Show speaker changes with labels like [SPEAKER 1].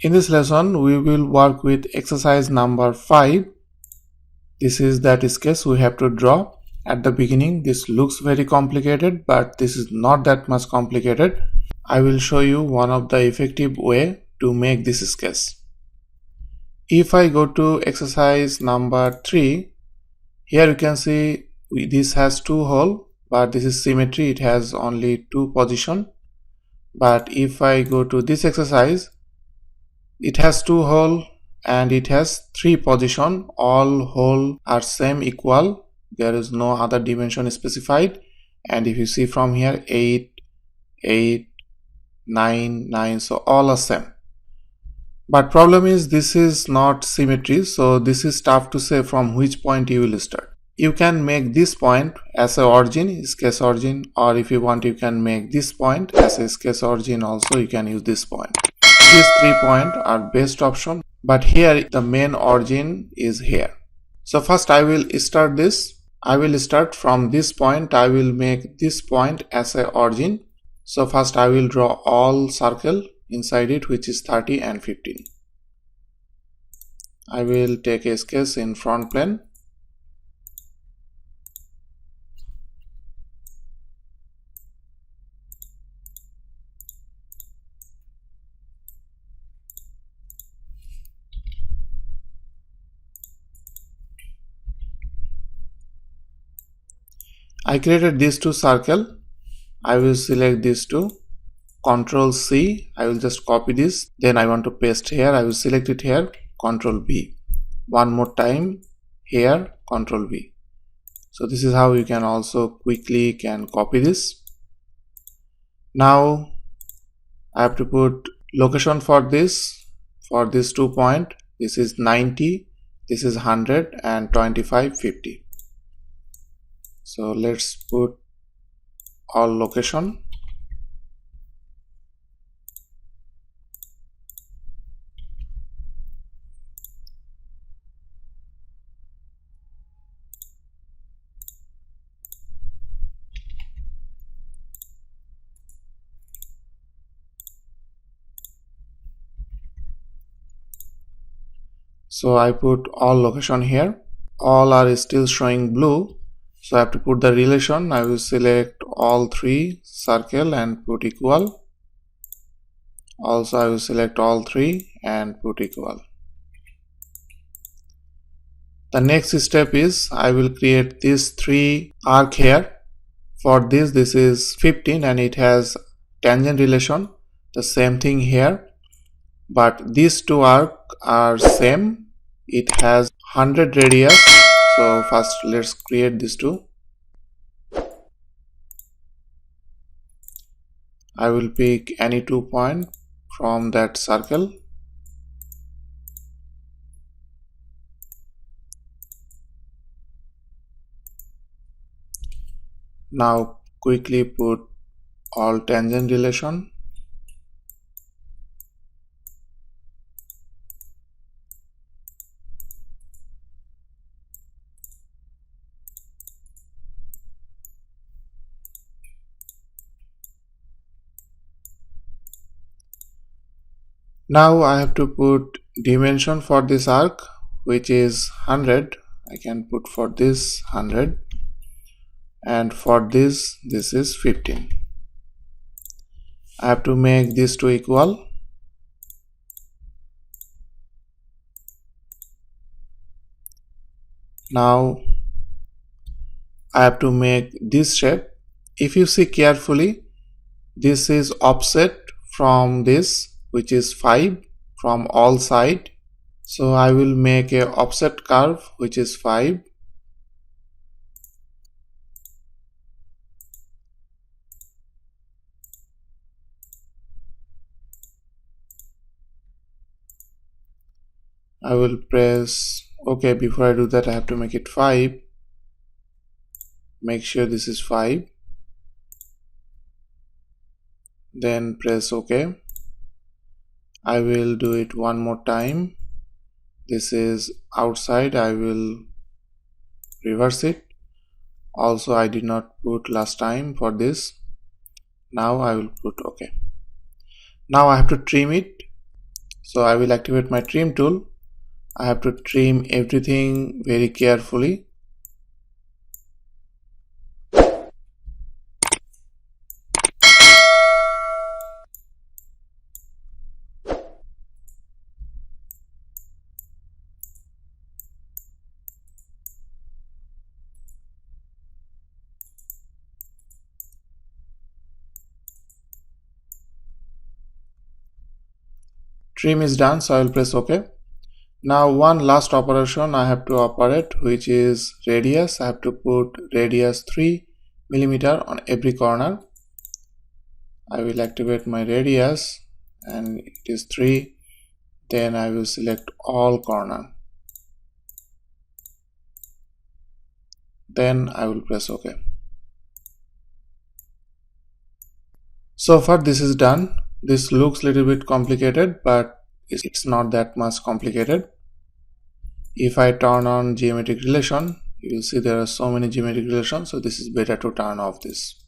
[SPEAKER 1] In this lesson, we will work with exercise number 5. This is that sketch we have to draw. At the beginning, this looks very complicated, but this is not that much complicated. I will show you one of the effective way to make this sketch. If I go to exercise number 3, here you can see this has 2 holes, but this is symmetry, it has only 2 positions. But if I go to this exercise, it has 2 holes and it has 3 positions. All holes are same equal. There is no other dimension specified. And if you see from here, 8, 8, 9, 9, so all are same. But problem is this is not symmetry, so this is tough to say from which point you will start. You can make this point as a origin, sketch origin, or if you want you can make this point as a sketch origin also, you can use this point. These 3 points are best option, but here the main origin is here. So first I will start this. I will start from this point. I will make this point as a origin. So first I will draw all circle inside it, which is 30 and 15. I will take a sketch in front plane. I created these 2 circles. I will select these 2. Control C. I will just copy this. Then I want to paste here. I will select it here. Control V. One more time here. Control V. So this is how you can also quickly copy this. Now I have to put location for this. For this 2 points. This is 90. This is 100 and 25, 50. So let's put all location. So I put all location here. All are still showing blue. So I have to put the relation. I will select all 3 circle and put equal. Also I will select all 3 and put equal. The next step is I will create these 3 arc here. For this is 15 and it has tangent relation. The same thing here. But these 2 arc are same. It has 100 radius. So first let's create these 2. I will pick any 2 points from that circle. Now quickly put all tangent relation. Now I have to put dimension for this arc, which is 100. I can put for this 100 and for this is 15. I have to make these 2 equal. Now I have to make this shape. If you see carefully, this is offset from this, which is 5 from all side. So I will make a offset curve which is 5. I will press OK. Before I do that, I have to make it 5. Make sure this is 5. Then press OK. I will do it one more time. This is outside. I will reverse it. Also I did not put last time for this. Now I will put OK. Now I have to trim it. So I will activate my trim tool. I have to trim everything very carefully. Trim is done, so I will press OK. Now one last operation I have to operate, which is radius. I have to put radius 3 millimeter on every corner. I will activate my radius and it is 3. Then I will select all corner. Then I will press OK. So far this is done. This looks a little bit complicated, but it's not that much complicated. If I turn on geometric relation, you will see there are so many geometric relations, so this is better to turn off this.